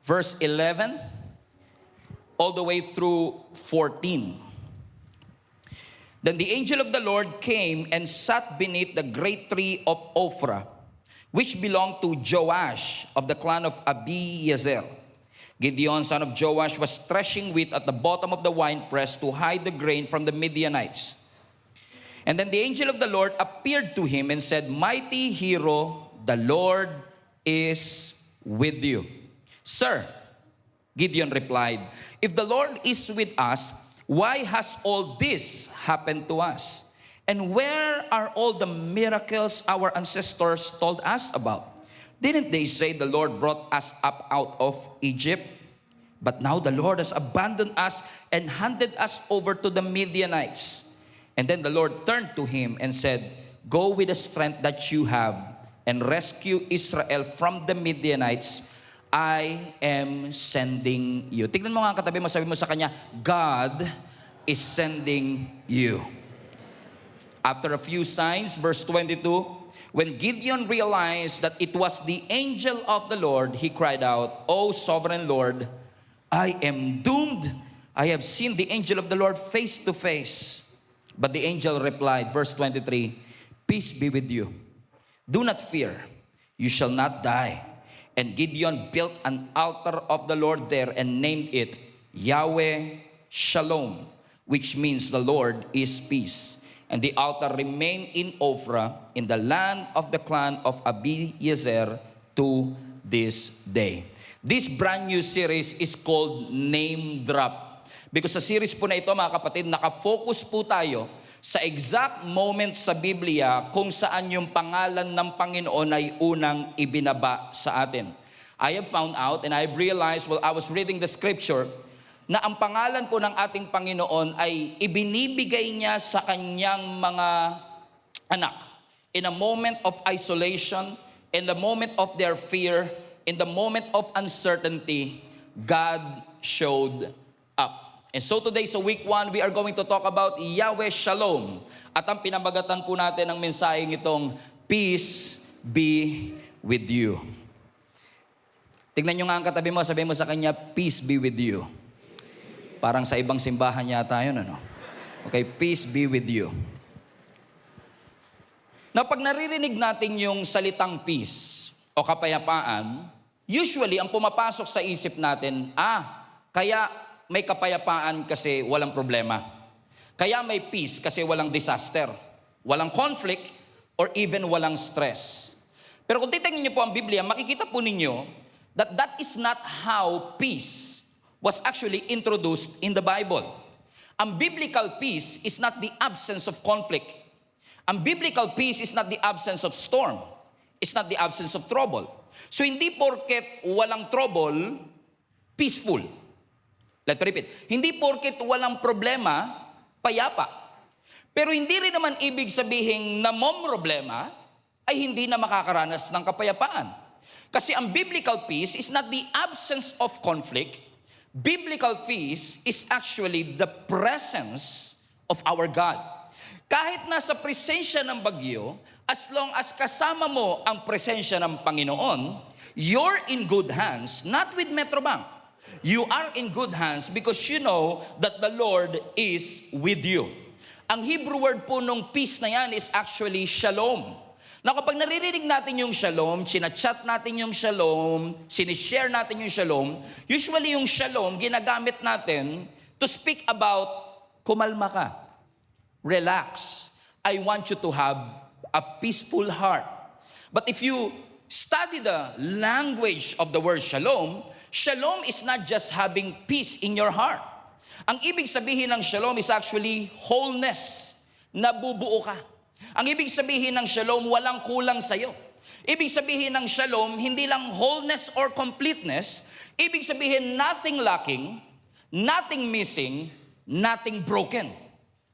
verse 11, all the way through 14. Then the angel of the Lord came and sat beneath the great tree of Ophrah, which belonged to Joash of the clan of Abiezer. Gideon, son of Joash, was threshing wheat at the bottom of the winepress to hide the grain from the Midianites. And then the angel of the Lord appeared to him and said, "Mighty hero, the Lord is with you." "Sir," Gideon replied, "if the Lord is with us, why has all this happened to us? And where are all the miracles our ancestors told us about? Didn't they say the Lord brought us up out of Egypt? But now the Lord has abandoned us and handed us over to the Midianites." And then the Lord turned to him and said, "Go with the strength that you have and rescue Israel from the Midianites. I am sending you." Tignan mo nga ang katabi mo, sabi mo sa kanya, God is sending you. After a few signs, verse 22, when Gideon realized that it was the angel of the Lord, he cried out, "O sovereign Lord, I am doomed. I have seen the angel of the Lord face to face." But the angel replied, verse 23, "Peace be with you. Do not fear. You shall not die." And Gideon built an altar of the Lord there and named it Yahweh Shalom, which means the Lord is peace. And the altar remained in Ophrah in the land of the clan of Abiezer to this day. This brand new series is called Name Drop. Because sa series po na ito, mga kapatid, nakafocus po tayo sa exact moment sa Biblia kung saan yung pangalan ng Panginoon ay unang ibinaba sa atin. I have found out and I have realized while I was reading the scripture na ang pangalan po ng ating Panginoon ay ibinibigay niya sa kanyang mga anak. In a moment of isolation, in the moment of their fear, in the moment of uncertainty, God showed up. And so today, sa week 1, we are going to talk about Yahweh Shalom. At ang pinamagatan po natin ng mensaheng itong, Peace be with you. Tignan nyo nga ang katabi mo, sabi mo sa kanya, Peace be with you. Parang sa ibang simbahan yata yun, ano? Okay, peace be with you. Now, pag naririnig natin yung salitang peace o kapayapaan, usually, ang pumapasok sa isip natin, kaya may kapayapaan kasi walang problema. Kaya may peace kasi walang disaster, walang conflict, or even walang stress. Pero kung titingnan niyo po ang Biblia, makikita po ninyo that that is not how peace was actually introduced in the Bible. Ang biblical peace is not the absence of conflict. Ang biblical peace is not the absence of storm. It's not the absence of trouble. So hindi porket walang trouble, peaceful. Let's repeat. Hindi porket walang problema, payapa. Pero hindi rin naman ibig sabihin na problema ay hindi na makakaranas ng kapayapaan. Kasi ang biblical peace is not the absence of conflict. Biblical peace is actually the presence of our God. Kahit nasa presensya ng bagyo, as long as kasama mo ang presensya ng Panginoon, you're in good hands, not with Metrobank. You are in good hands because you know that the Lord is with you. Ang Hebrew word po nung peace na yan is actually shalom. Na kapag naririnig natin yung shalom, sinachat natin yung shalom, sinishare natin yung shalom, usually yung shalom ginagamit natin to speak about kumalma ka, relax. I want you to have a peaceful heart. But if you study the language of the word shalom, shalom is not just having peace in your heart. Ang ibig sabihin ng shalom is actually wholeness. Nabubuo ka. Ang ibig sabihin ng shalom, walang kulang sa'yo. Ibig sabihin ng shalom, hindi lang wholeness or completeness. Ibig sabihin, nothing lacking, nothing missing, nothing broken.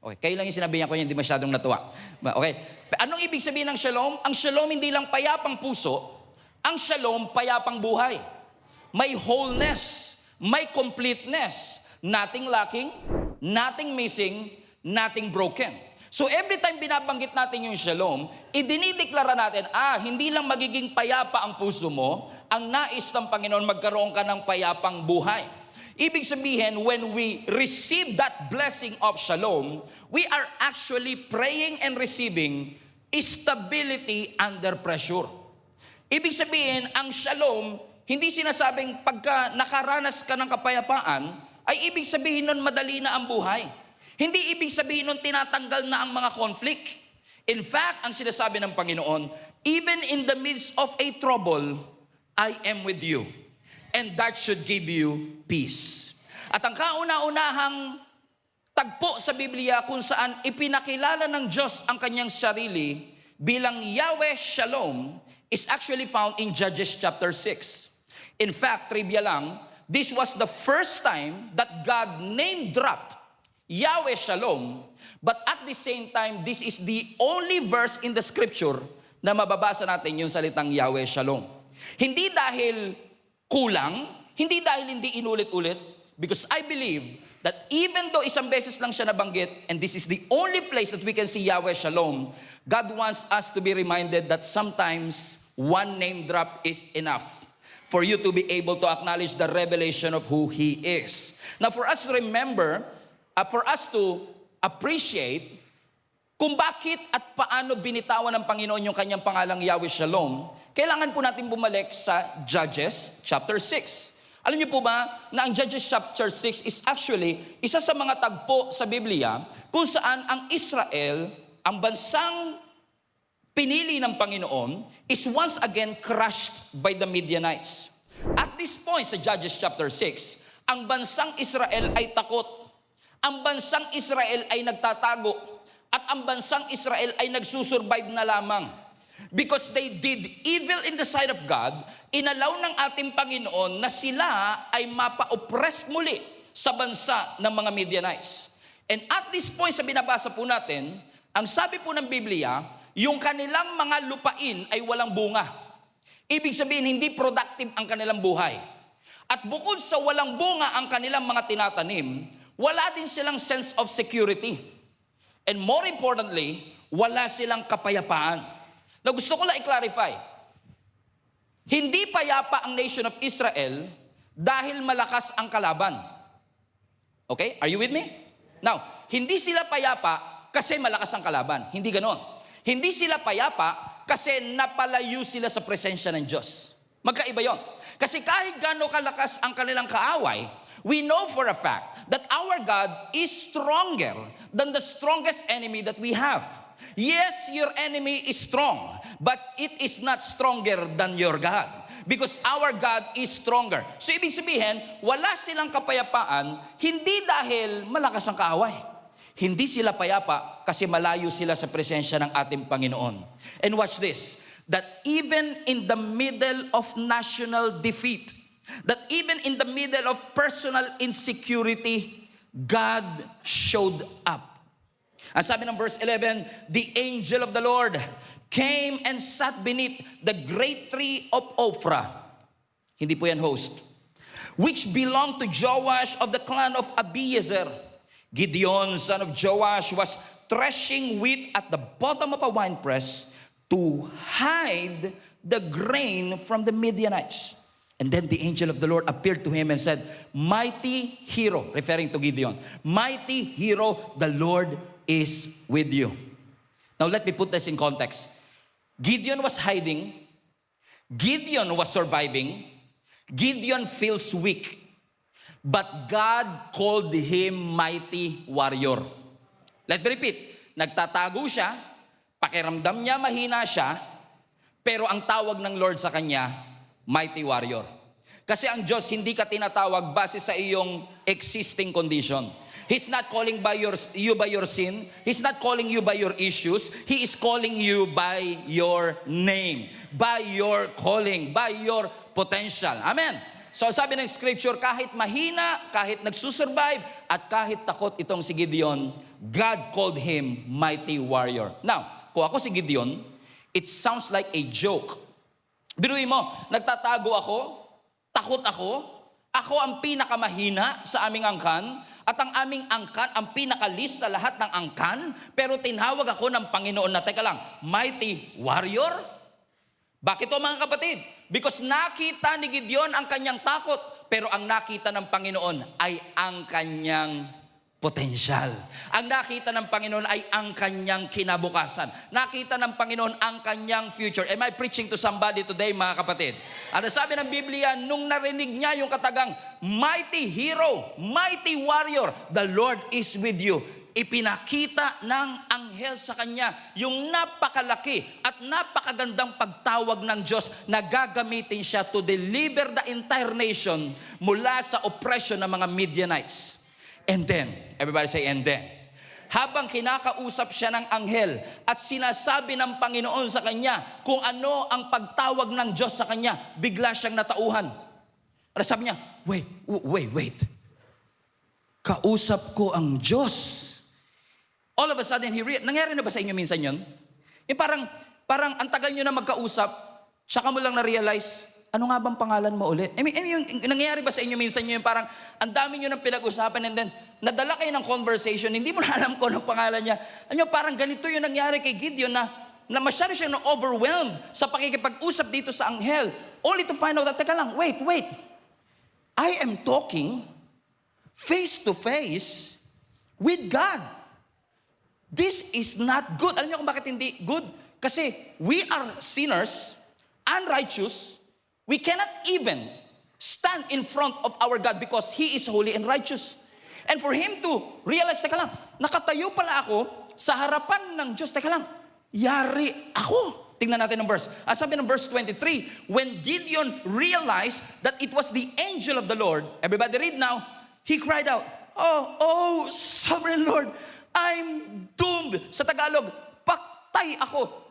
Okay, kayo lang yung sinabi niya ko, hindi masyadong natuwa. Okay, anong ibig sabihin ng shalom? Ang shalom hindi lang payapang puso, ang shalom payapang buhay. May wholeness, may completeness, nothing lacking, nothing missing, nothing broken. So every time binabanggit natin yung shalom, idinideklara natin, hindi lang magiging payapa ang puso mo, ang nais ng Panginoon magkaroon ka ng payapang buhay. Ibig sabihin, when we receive that blessing of shalom, we are actually praying and receiving stability under pressure. Ibig sabihin, ang shalom, hindi sinasabing pagka nakaranas ka ng kapayapaan, ay ibig sabihin nun madali na ang buhay. Hindi ibig sabihin nun tinatanggal na ang mga conflict. In fact, ang sinasabi ng Panginoon, even in the midst of a trouble, I am with you. And that should give you peace. At ang kauna-unahang tagpo sa Biblia kung saan ipinakilala ng Diyos ang kanyang sarili bilang Yahweh Shalom is actually found in Judges chapter 6. In fact, trivia lang, this was the first time that God name-dropped Yahweh Shalom, but at the same time, this is the only verse in the scripture na mababasa natin yung salitang Yahweh Shalom. Hindi dahil kulang, hindi dahil hindi inulit-ulit, because I believe that even though isang beses lang siya nabanggit, and this is the only place that we can see Yahweh Shalom, God wants us to be reminded that sometimes one name drop is enough for you to be able to acknowledge the revelation of who He is. Now, for us to remember, for us to appreciate kung bakit at paano binitawan ng Panginoon yung kanyang pangalang Yahweh Shalom, kailangan po natin bumalik sa Judges chapter 6. Alam niyo po ba na ang Judges chapter 6 is actually isa sa mga tagpo sa Biblia kung saan ang Israel, ang bansang pinili ng Panginoon, is once again crushed by the Midianites. At this point sa Judges chapter 6, ang bansang Israel ay takot. Ang bansang Israel ay nagtatago. At ang bansang Israel ay nagsusurvive na lamang. Because they did evil in the sight of God, inalaw ng ating Panginoon na sila ay mapa-oppress muli sa bansa ng mga Midianites. And at this point sa binabasa po natin, ang sabi po ng Biblia, yung kanilang mga lupain ay walang bunga. Ibig sabihin, hindi productive ang kanilang buhay. At bukod sa walang bunga ang kanilang mga tinatanim, wala din silang sense of security. And more importantly, wala silang kapayapaan. Na gusto ko lang i-clarify, hindi payapa ang nation of Israel dahil malakas ang kalaban. Okay? Are you with me? Now, hindi sila payapa kasi malakas ang kalaban. Hindi ganon. Hindi sila payapa kasi napalayo sila sa presensya ng Diyos. Magkaiba yon. Kasi kahit gaano kalakas ang kanilang kaaway, we know for a fact that our God is stronger than the strongest enemy that we have. Yes, your enemy is strong, but it is not stronger than your God. Because our God is stronger. So ibig sabihin, wala silang kapayapaan, hindi dahil malakas ang kaaway. Hindi sila payapa kasi malayo sila sa presensya ng ating Panginoon. And watch this, that even in the middle of national defeat, that even in the middle of personal insecurity, God showed up. Ang sabi ng verse 11, the angel of the Lord came and sat beneath the great tree of Ophrah. Hindi po yan host. Which belonged to Joash of the clan of Abiezer. Gideon, son of Joash, was threshing wheat at the bottom of a winepress to hide the grain from the Midianites. And then the angel of the Lord appeared to him and said, mighty hero, referring to Gideon, mighty hero, the Lord is with you. Now let me put this in context. Gideon was hiding. Gideon was surviving. Gideon feels weak. But God called him mighty warrior. Let me repeat. Nagtatago siya, pakiramdam niya mahina siya, pero ang tawag ng Lord sa kanya, mighty warrior. Kasi ang Diyos hindi ka tinatawag base sa iyong existing condition. He's not calling you by your sin. He's not calling you by your issues. He is calling you by your name, by your calling, by your potential. Amen. So sabi ng scripture, kahit mahina, kahit nagsusurvive, at kahit takot itong si Gideon, God called him mighty warrior. Now, kung ako si Gideon, it sounds like a joke. Biruin mo, nagtatago ako, takot ako ang pinakamahina sa aming angkan, at ang aming angkan, ang pinakalis sa lahat ng angkan, pero tinawag ako ng Panginoon na, teka lang, mighty warrior? Bakit o mga kapatid? Because nakita ni Gideon ang kanyang takot, pero ang nakita ng Panginoon ay ang kanyang potensyal. Ang nakita ng Panginoon ay ang kanyang kinabukasan. Nakita ng Panginoon ang kanyang future. Am I preaching to somebody today, mga kapatid? Ano sabi ng Biblia, nung narinig niya yung katagang, mighty hero, mighty warrior, the Lord is with you. Ipinakita ng anghel sa kanya yung napakalaki at napakagandang pagtawag ng Diyos na gagamitin siya to deliver the entire nation mula sa oppression ng mga Midianites. And then, everybody say, and then, habang kinakausap siya ng anghel at sinasabi ng Panginoon sa kanya kung ano ang pagtawag ng Diyos sa kanya, bigla siyang natauhan. Ano sabi niya? Wait. Kausap ko ang Diyos. All of a sudden, nangyari na ba sa inyo minsan yun? Yung parang ang tagal nyo na magkausap, saka mo lang na-realize, ano nga bang pangalan mo ulit? Yung nangyari ba sa inyo minsan yun, parang ang dami nyo nang pinag-usapan and then nadala kayo ng conversation, hindi mo na alam kung anong pangalan niya. Ano, parang ganito yung nangyari kay Gideon na masyado siya na-overwhelmed sa pakikipag-usap dito sa anghel. Only to find out that, teka lang, wait. I am talking face to face with God. This is not good. Alam niyo kung bakit hindi good? Kasi we are sinners, unrighteous. We cannot even stand in front of our God because He is holy and righteous. And for Him to realize, teka lang, nakatayo pala ako sa harapan ng Diyos. Teka lang, yari ako. Tingnan natin ang verse. Sabi ng verse 23, when Gideon realized that it was the angel of the Lord, everybody read now, he cried out, Oh, sovereign Lord, I'm doomed. Sa Tagalog, paktay ako.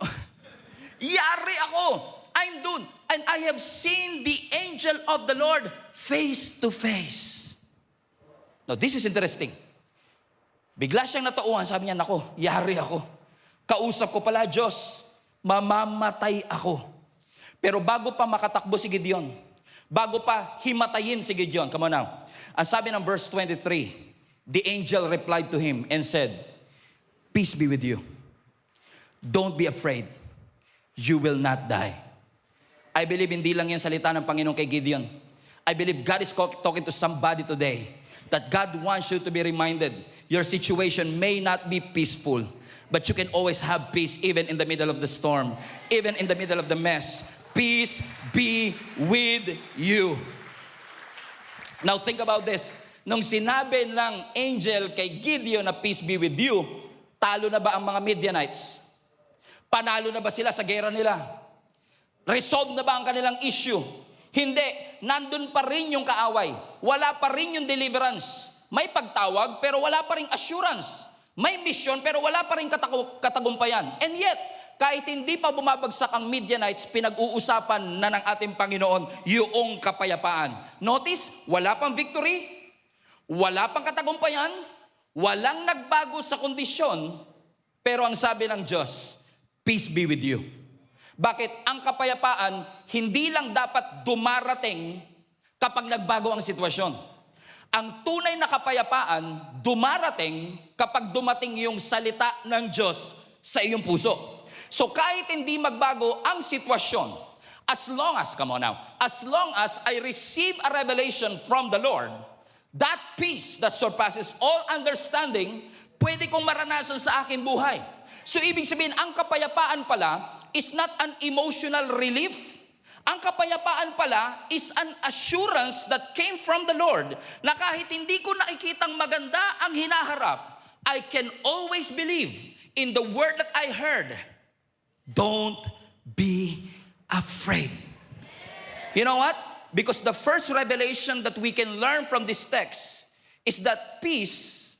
Yari ako. I'm doomed. And I have seen the angel of the Lord face to face. Now, this is interesting. Bigla siyang natauhan. Sabi niya, nako, yari ako. Kausap ko pala, Diyos, mamamatay ako. Pero bago pa makatakbo si Gideon, bago pa himatayin si Gideon, come on now. Ang sabi ng verse 23, the angel replied to him and said, peace be with you. Don't be afraid. You will not die. I believe hindi lang yan salita ng Panginoon kay Gideon. I believe God is talking to somebody today that God wants you to be reminded your situation may not be peaceful, but you can always have peace even in the middle of the storm, even in the middle of the mess. Peace be with you. Now think about this. Nung sinabi ng angel kay Gideon na peace be with you, talo na ba ang mga Midianites? Panalo na ba sila sa gera nila? Resolve na ba ang kanilang issue? Hindi. Nandun pa rin yung kaaway. Wala pa rin yung deliverance. May pagtawag pero wala pa rin assurance. May mission pero wala pa rin katagumpayan. And yet, kahit hindi pa bumabagsak ang Midianites, pinag-uusapan na ng ating Panginoon yung kapayapaan. Notice, wala pang victory, wala pang katagumpayan, walang nagbago sa kondisyon, pero ang sabi ng Diyos, peace be with you. Bakit? Ang kapayapaan, hindi lang dapat dumarating kapag nagbago ang sitwasyon. Ang tunay na kapayapaan, dumarating kapag dumating yung salita ng Diyos sa iyong puso. So kahit hindi magbago ang sitwasyon, as long as I receive a revelation from the Lord, that peace that surpasses all understanding, pwede kong maranasan sa aking buhay. So ibig sabihin, ang kapayapaan pala is not an emotional relief. Ang kapayapaan pala is an assurance that came from the Lord na kahit hindi ko nakikitang maganda ang hinaharap, I can always believe in the word that I heard. Don't be afraid. You know what? Because the first revelation that we can learn from this text is that peace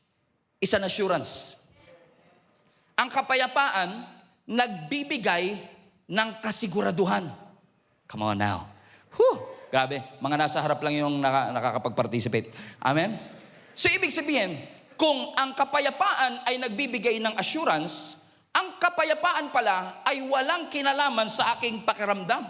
is an assurance. Ang kapayapaan, nagbibigay ng kasiguraduhan. Come on now. Grabe, mga nasa harap lang yung nakakapag-participate. Amen? So ibig sabihin, kung ang kapayapaan ay nagbibigay ng assurance, ang kapayapaan pala ay walang kinalaman sa aking pakiramdam.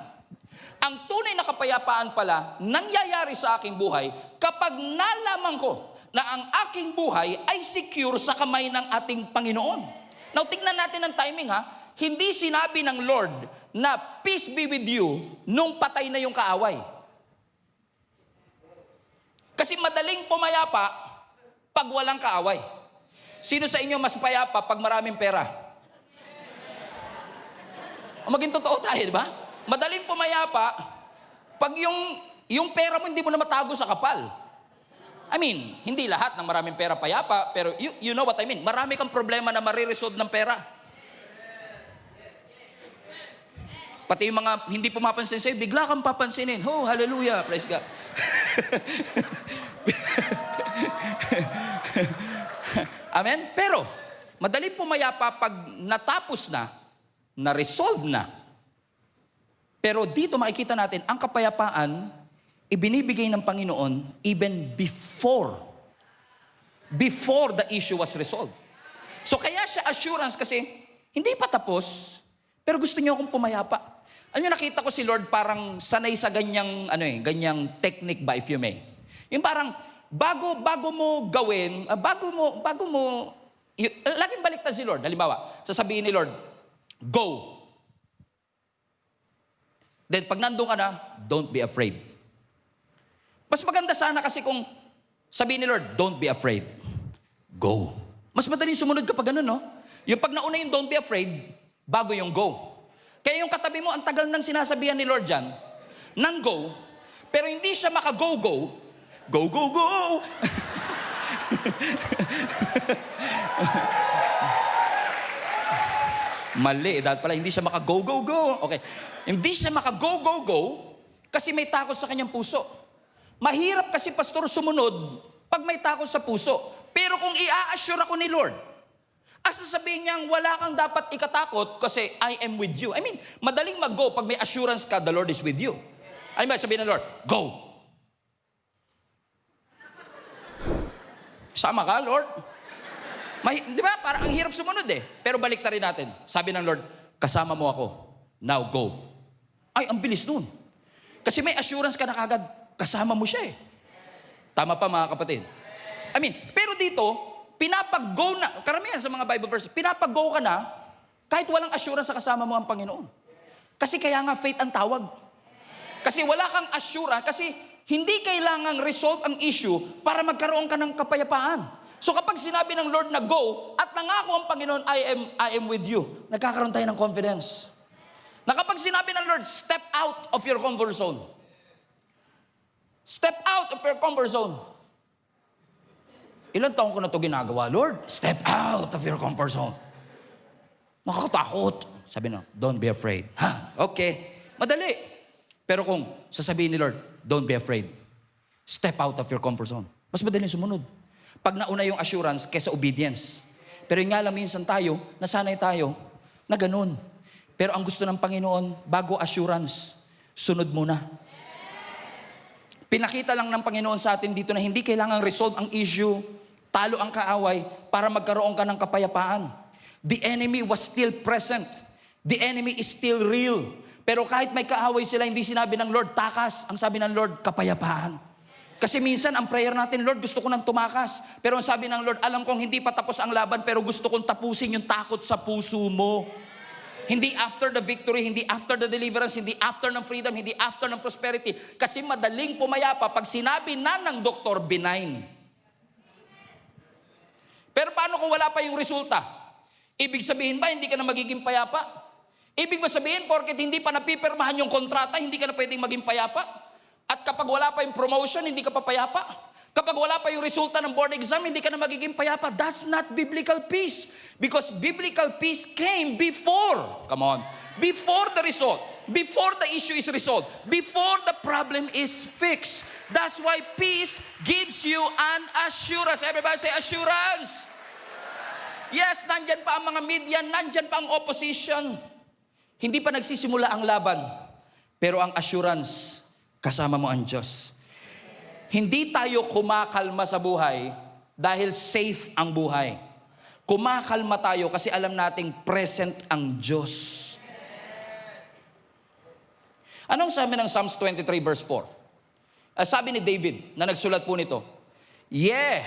Ang tunay na kapayapaan pala nangyayari sa aking buhay kapag nalaman ko na ang aking buhay ay secure sa kamay ng ating Panginoon. Now, tignan natin ang timing ha. hindi sinabi ng Lord na peace be with you nung patay na yung kaaway. Kasi madaling pumayapa pag walang kaaway. Sino sa inyo mas payapa pag maraming pera? Maging totoo tayo, di ba? Madaling pumayapa pag yung pera mo hindi mo na matago sa kapal. I mean, hindi lahat ng maraming pera payapa, pero you know what I mean. Marami kang problema na mariresolve ng pera. Pati yung mga hindi pumapansin sa'yo, bigla kang papansinin. Oh, hallelujah, praise God. Amen? Pero, madaling pumayapa pag natapos na, na-resolve na. Pero dito makikita natin, ang kapayapaan, ibinibigay ng Panginoon even before the issue was resolved. So kaya siya assurance kasi, hindi pa tapos, pero gusto niyo akong pumayapa. Alam niyo, nakita ko si Lord parang sanay sa ganyang technique ba, if you may. Yung parang, bago mo gawin, laging baliktad si Lord. Halimbawa, sasabihin ni Lord, go. Then pag nandun ka na, don't be afraid. Mas maganda sana kasi kung sabihin ni Lord, don't be afraid. Go. Mas madaling sumunod kapag ganun, no? Yung pag nauna yung don't be afraid, bago yung go. Kaya yung katabi mo, ang tagal nang sinasabihan ni Lord dyan, nang go, pero hindi siya maka-go-go, go. Mali, dahil pala hindi siya maka-go. Okay. Hindi siya maka-go, kasi may takot sa kanyang puso. Mahirap kasi, pastor, sumunod pag may takot sa puso. Pero kung i-assure ako ni Lord, sasabihin niyang wala kang dapat ikatakot kasi I am with you. I mean, madaling mag-go pag may assurance ka, the Lord is with you. Ano ba sabihin ng Lord? Go! Sama ka, Lord? Di ba? Parang ang hirap sumunod eh. Pero balik rin natin. Sabi ng Lord, kasama mo ako. Now go. Ay, ang bilis nun. Kasi may assurance ka na kagad, kasama mo siya eh. Tama pa mga kapatid? I mean, pero dito, pinapag-go na, karamihan sa mga Bible verses, pinapag-go ka na, kahit walang assurance sa kasama mo ang Panginoon. Kasi kaya nga faith ang tawag. Kasi wala kang assurance, kasi hindi kailangang resolve ang issue para magkaroon ka ng kapayapaan. So kapag sinabi ng Lord na go, at nangako ang Panginoon, I am with you, nagkakaroon tayo ng confidence. Na kapag sinabi ng Lord, step out of your comfort zone. Step out of your comfort zone. Ilang taon ko na ito ginagawa, Lord, step out of your comfort zone. Nakakatakot. Sabi na, don't be afraid. Ha, okay. Madali. Pero kung sasabihin ni Lord, don't be afraid. Step out of your comfort zone. Mas madali sumunod. Pag nauna yung assurance kaysa obedience. Pero yung nga lang minsan tayo, nasanay tayo, na ganun. Pero ang gusto ng Panginoon, bago assurance, sunod muna. Pinakita lang ng Panginoon sa atin dito na hindi kailangang resolve ang issue, talo ang kaaway, para magkaroon ka ng kapayapaan. The enemy was still present. The enemy is still real. Pero kahit may kaaway sila, hindi sinabi ng Lord, takas. Ang sabi ng Lord, kapayapaan. Kasi minsan, ang prayer natin, Lord, gusto ko nang tumakas. Pero ang sabi ng Lord, alam kong hindi pa tapos ang laban, pero gusto kong tapusin yung takot sa puso mo. Hindi after the victory, hindi after the deliverance, hindi after ng freedom, hindi after ng prosperity. Kasi madaling pumayapa pag sinabi na ng doktor, benign. Pero paano kung wala pa yung resulta? Ibig sabihin ba, hindi ka na magiging payapa? Ibig ba sabihin, porket hindi pa napipirmahan yung kontrata, hindi ka na pwedeng maging payapa? At kapag wala pa yung promotion, hindi ka pa payapa? Kapag wala pa yung resulta ng board exam, hindi ka na magiging payapa. That's not biblical peace. Because biblical peace came before. Come on. Before the result. Before the issue is resolved. Before the problem is fixed. That's why peace gives you an assurance. Everybody say assurance. Yes, nandyan pa ang mga media, nandyan pa ang opposition. Hindi pa nagsisimula ang laban. Pero ang assurance, kasama mo ang Diyos. Hindi tayo kumakalma sa buhay dahil safe ang buhay. Kumakalma tayo kasi alam nating present ang Diyos. Anong sabi ng Psalms 23 verse 4? Sabi ni David na nagsulat po nito, yeah.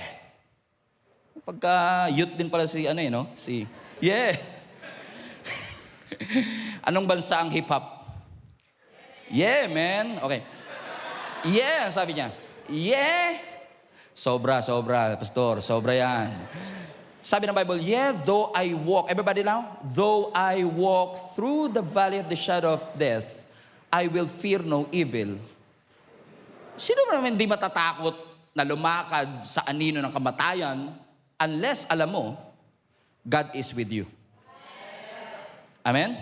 Pagka youth din pala si yeah. Anong bansa ang hip-hop? Yeah, man. Okay. Yeah, sabi niya. Yeah. Sobra, pastor. Sobra yan. Sabi ng Bible, yeah, though I walk, everybody now? Though I walk through the valley of the shadow of death, I will fear no evil. Sino ba naman hindi matatakot na lumakad sa anino ng kamatayan unless alam mo, God is with you. Amen?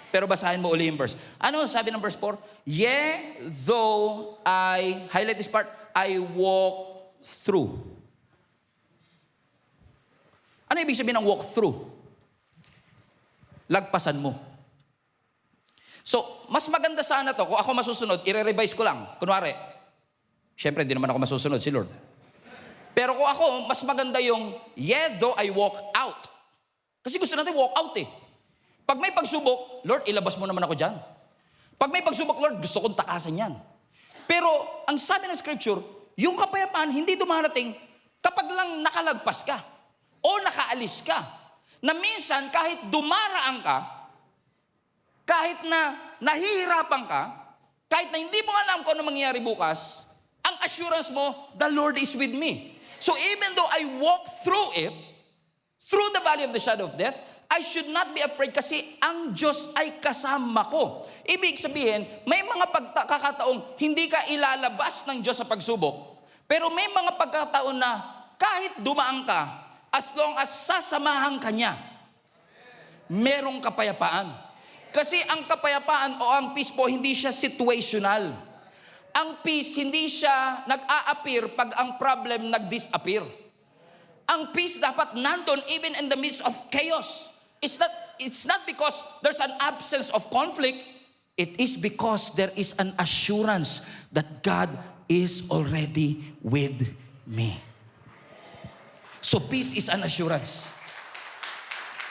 Pero basahin mo uli yung verse. Ano sabi ng verse 4? Yeah, though I, highlight this part, I walk through. Ano ibig sabihin ng walk through? Lagpasan mo. So, mas maganda sana to, kung ako masusunod, i-revise ko lang. Kunwari, syempre, di naman ako masusunod, si Lord. Pero kung ako, mas maganda yung, yeah, though I walk out. Kasi gusto natin walk out eh. Pag may pagsubok, Lord, ilabas mo naman ako dyan. Pag may pagsubok, Lord, gusto kong takasan yan. Pero, ang sabi ng scripture, yung kapayapaan, hindi dumarating kapag lang nakalagpas ka o nakaalis ka. Na minsan, kahit dumaraan ka, kahit na nahihirapan ka, kahit na hindi mo alam kung ano mangyayari bukas, ang assurance mo, the Lord is with me. So even though I walk through it, through the valley of the shadow of death, I should not be afraid kasi ang Diyos ay kasama ko. Ibig sabihin, may mga pagkakataong hindi ka ilalabas ng Diyos sa pagsubok, pero may mga pagkakataon na kahit dumaan ka, as long as sasamahan ka niya, merong kapayapaan. Kasi ang kapayapaan o ang peace po, hindi siya situational. Ang peace, hindi siya nag-a-appear pag ang problem nag-disappear. Ang peace dapat nandun even in the midst of chaos. It's not because there's an absence of conflict. It is because there is an assurance that God is already with me. So peace is an assurance.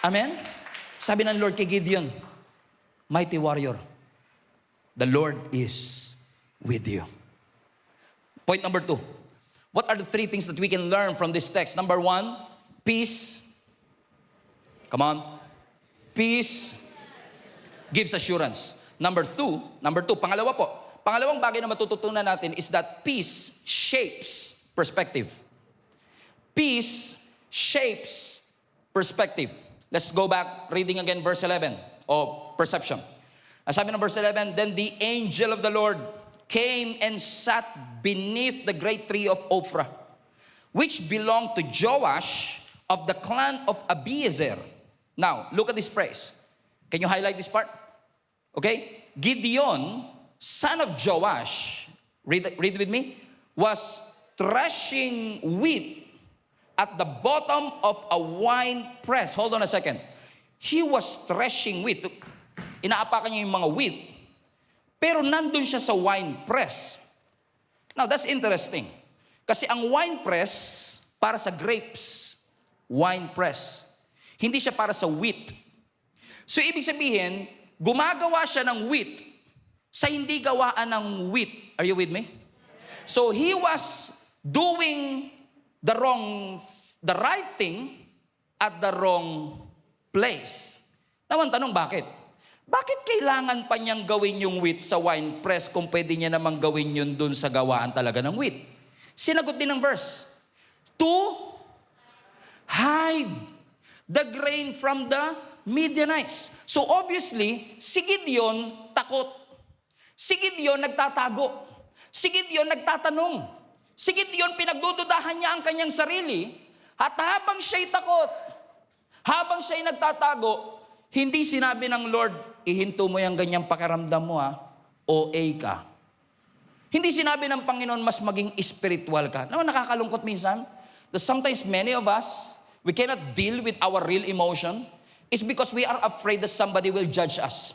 Amen? Sabi ng Lord kay Gideon, mighty warrior, the Lord is with you. Point number 2. What are the 3 things that we can learn from this text? Number 1, peace. Come on. Peace gives assurance. Number 2, pangalawa po. Pangalawang bagay na matututunan natin is that peace shapes perspective. Peace shapes perspective. Let's go back, reading again verse 11, o perception. Sabi ng verse 11, then the angel of the Lord came and sat beneath the great tree of Ophrah, which belonged to Joash of the clan of Abiezer. Now, look at this phrase. Can you highlight this part? Okay? Gideon, son of Joash, read with me, was threshing wheat at the bottom of a wine press. Hold on a second. He was threshing wheat. Inaapakan niya yung mga wheat. Pero nandun siya sa wine press. Now, that's interesting. Kasi ang wine press, para sa grapes. Wine press. Hindi siya para sa wheat. So, ibig sabihin, gumagawa siya ng wheat sa hindi gawaan ng wheat. Are you with me? So, he was doing the right thing at the wrong place. Now, ang tanong, bakit? Bakit kailangan pa niyang gawin yung wheat sa wine press kung pwede niya namang gawin yun dun sa gawaan talaga ng wheat? Sinagot din ng verse. To hide the grain from the Midianites. So obviously, si Gideon takot. Si Gideon nagtatago. Si Gideon nagtatanong. Si Gideon pinagdududahan niya ang kanyang sarili. At habang siya'y takot, habang siya'y nagtatago, hindi sinabi ng Lord, ihinto mo yung ganyang pakiramdam mo OA ka. Hindi sinabi ng Panginoon, mas maging spiritual ka. Naman nakakalungkot minsan, that sometimes many of us, we cannot deal with our real emotion, is because we are afraid that somebody will judge us.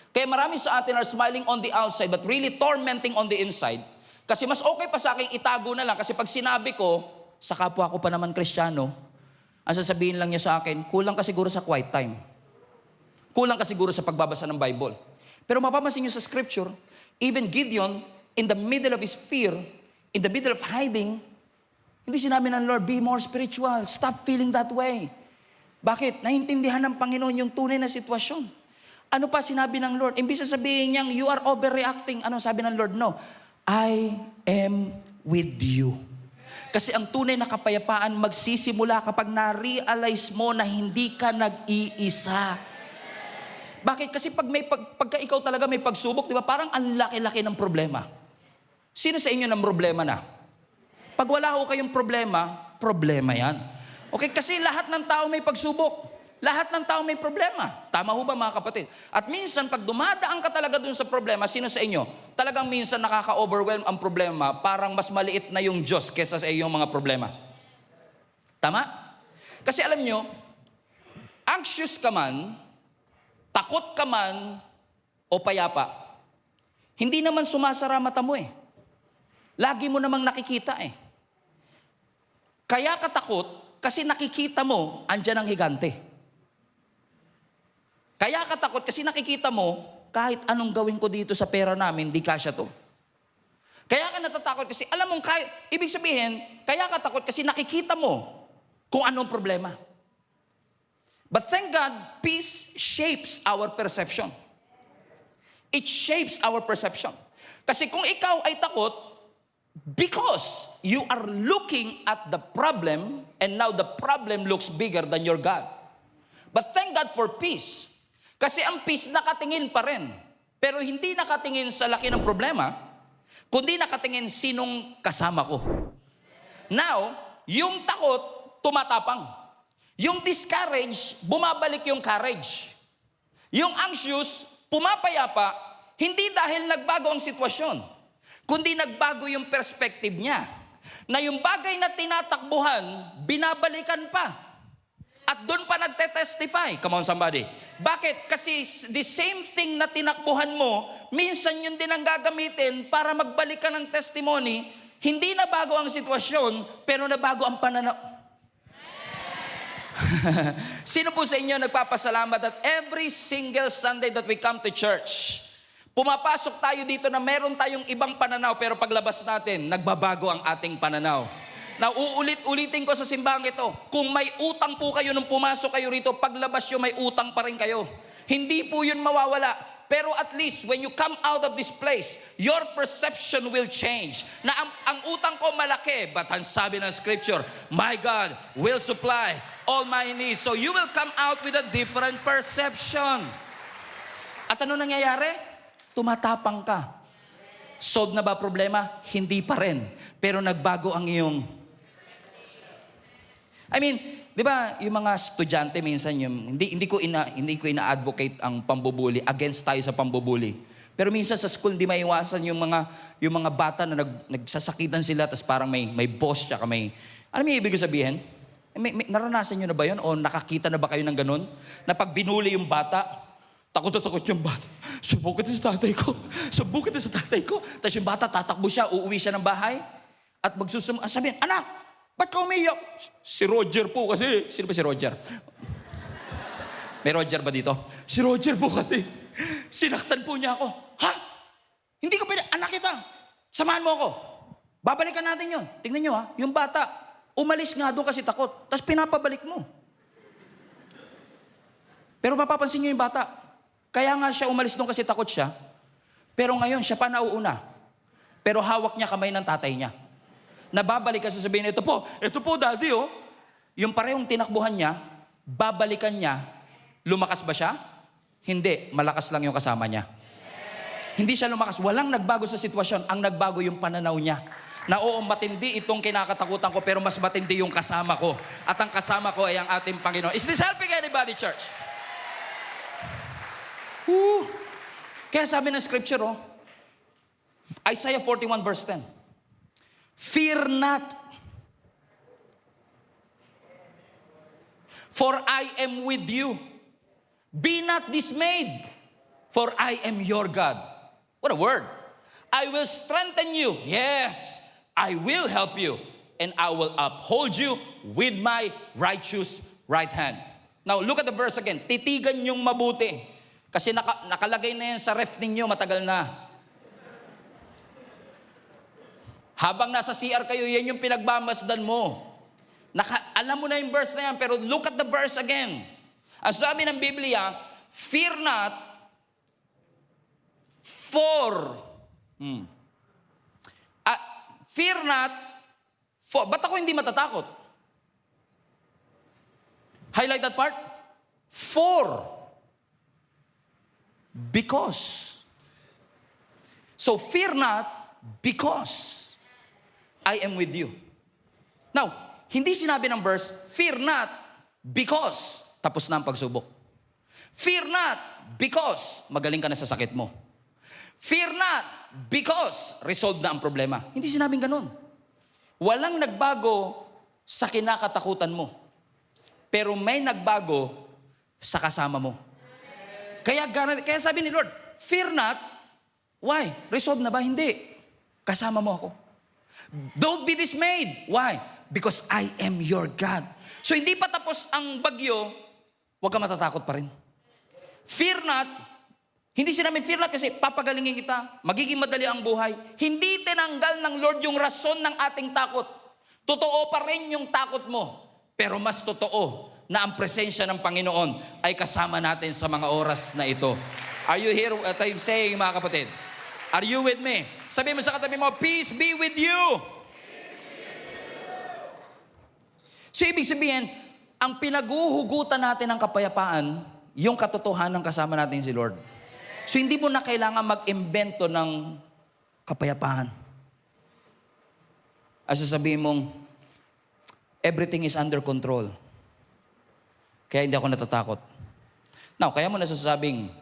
Kaya marami sa atin are smiling on the outside, but really tormenting on the inside. Kasi mas okay pa sa akin itago na lang, kasi pag sinabi ko, sa kapwa ko pa naman Kristiyano, ang sasabihin lang niya sa akin, kulang ka siguro sa quiet time. Kulang ka siguro sa pagbabasa ng Bible. Pero mapapansin niyo sa scripture, even Gideon, in the middle of his fear, in the middle of hiding, hindi sinabi ng Lord, be more spiritual. Stop feeling that way. Bakit? Naintindihan ng Panginoon yung tunay na sitwasyon. Ano pa sinabi ng Lord? Imbis na sabihin niyang, you are overreacting. Ano sabi ng Lord? No. I am with you. Kasi ang tunay na kapayapaan magsisimula kapag na-realize mo na hindi ka nag-iisa. Bakit? Kasi pagka ikaw talaga may pagsubok, di ba? Parang ang laki-laki ng problema. Sino sa inyo ng problema na? Pag wala ho kayong problema, problema yan. Okay, kasi lahat ng tao may pagsubok. Lahat ng tao may problema. Tama ho ba mga kapatid? At minsan, pag dumadaan ka talaga dun sa problema, sino sa inyo? Talagang minsan nakaka-overwhelm ang problema, parang mas maliit na yung Diyos kesa sa iyong mga problema. Tama? Kasi alam nyo, anxious ka man, takot ka man, o payapa, hindi naman sumasara mata mo eh. Lagi mo namang nakikita eh. Kaya ka takot, kasi nakikita mo, andyan ang higante. Kaya ka takot kasi nakikita mo, kahit anong gawin ko dito sa pera namin, di kasya to. Kaya ka natatakot kasi alam mong, ibig sabihin, kaya ka takot kasi nakikita mo kung anong problema. But thank God, peace shapes our perception. It shapes our perception. Kasi kung ikaw ay takot, because you are looking at the problem and now the problem looks bigger than your God. But thank God for peace. Kasi ang peace nakatingin pa rin. Pero hindi nakatingin sa laki ng problema, kundi nakatingin sinong kasama ko. Now, yung takot, tumatapang. Yung discourage, bumabalik yung courage. Yung anxious, pumapayapa, hindi dahil nagbago ang sitwasyon, kundi nagbago yung perspective niya. Na yung bagay na tinatakbuhan, binabalikan pa. At doon pa nagte-testify. Come on somebody. Bakit? Kasi the same thing na tinakbuhan mo, minsan yun din ang gagamitin para magbalik ka ng testimony. Hindi na bago ang sitwasyon, pero nabago ang pananaw. Sino po sa inyo nagpapasalamat that every single Sunday that we come to church, pumapasok tayo dito na meron tayong ibang pananaw, pero paglabas natin, nagbabago ang ating pananaw. Na uulit-ulitin ko sa simbahan ito, kung may utang po kayo nung pumasok kayo rito, paglabas nyo may utang pa rin kayo. Hindi po yun mawawala. Pero at least when you come out of this place, your perception will change. Na ang utang ko malaki, but ang sabi ng scripture, my God will supply all my needs. So you will come out with a different perception. At ano nangyayari? Tumatapang ka. Solve na ba problema? Hindi pa rin. Pero nagbago ang iyong... di ba, yung mga estudyante minsan hindi ko ina-advocate ang pambubuli, against tayo sa pambubuli. Pero minsan sa school hindi maiwasan yung mga bata na nagsasakitan sila, tapos parang may boss tsaka may, alam mo yung ibig sabihin? Naranasan nyo na ba yun? O nakakita na ba kayo ng ganun? Na pag binuli yung bata, takot na takot yung bata. Subukit na sa tatay ko. Subukit na sa tatay ko. Tapos yung bata tatakbo siya, uuwi siya ng bahay. At sabihin, anak, ba't ka umiyak? Si Roger po kasi. Sino ba si Roger? May Roger ba dito? Si Roger po kasi. Sinaktan po niya ako. Ha? Hindi ko anak kita. Samahan mo ako. Babalikan natin yun. Tingnan nyo ha. Yung bata, umalis nga doon kasi takot. Tapos pinapabalik mo. Pero mapapansin nyo yung bata. Kaya nga siya umalis doon kasi takot siya. Pero ngayon, siya pa nauuna. Pero hawak niya kamay ng tatay niya. Nababalik ka sasabihin, ito po, daddy, oh. Yung parehong tinakbuhan niya, babalikan niya, lumakas ba siya? Hindi, malakas lang yung kasama niya. Hindi siya lumakas, walang nagbago sa sitwasyon, ang nagbago yung pananaw niya. Na oo, matindi itong kinakatakutan ko, pero mas matindi yung kasama ko. At ang kasama ko ay ang ating Panginoon. Is this helping anybody, church? Kaya sabi ng scripture, Isaiah 41 verse 10, fear not, for I am with you. Be not dismayed, for I am your God. What a word. I will strengthen you. Yes, I will help you. And I will uphold you with my righteous right hand. Now, look at the verse again. Titigan yung mabuti. Kasi nakalagay na yan sa ref ninyo matagal na. Habang nasa CR kayo, yan yung pinagmamasdan mo. Alam mo na yung verse na yan, pero look at the verse again. Ang sabi ng Biblia, fear not fear not for, ba't ako hindi matatakot? Highlight that part. Because. So fear not because I am with you. Now, hindi sinabi ng verse, fear not because tapos na ang pagsubok. Fear not because magaling ka na sa sakit mo. Fear not because resolved na ang problema. Hindi sinabing ganun. Walang nagbago sa kinakatakutan mo. Pero may nagbago sa kasama mo. Kaya sabi ni Lord, fear not. Why? Resolved na ba? Hindi. Kasama mo ako. Don't be dismayed. Why? Because I am your God. So hindi pa tapos ang bagyo, huwag ka matatakot pa rin. Fear not. Hindi sinabi fear not kasi papagalingin kita, magiging madali ang buhay. Hindi tinanggal ng Lord yung rason ng ating takot. Totoo pa rin yung takot mo. Pero mas totoo na ang presensya ng Panginoon ay kasama natin sa mga oras na ito. Are you here what I'm saying, mga kapatid? Are you with me? Sabi mo sa katabi mo, peace be with you. So ibig sabihin, ang pinaguhugutan natin ng kapayapaan, yung katotohanan kasama natin si Lord. So hindi mo na kailangan mag-imbento ng kapayapaan. As sasabihin mong, everything is under control. Kaya hindi ako natatakot. Now, kaya mo nasasabing,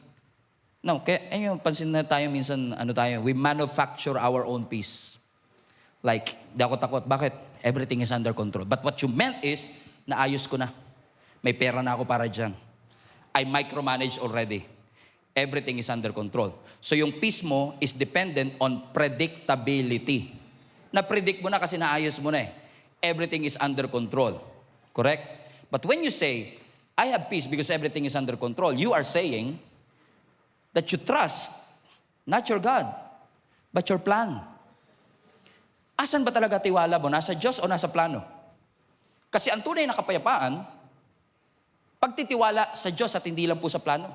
kaya yung pansin na tayo minsan, we manufacture our own peace. Like, di ako takot. Bakit? Everything is under control. But what you meant is, naayos ko na. May pera na ako para dyan. I micromanage already. Everything is under control. So yung peace mo is dependent on predictability. Na-predict mo na kasi naayos mo na eh. Everything is under control. Correct? But when you say, I have peace because everything is under control, you are saying that you trust not your God, but your plan. Asan ba talaga tiwala mo? Nasa Diyos o nasa plano? Kasi ang tunay na kapayapaan, pagtitiwala sa Diyos at hindi lang po sa plano.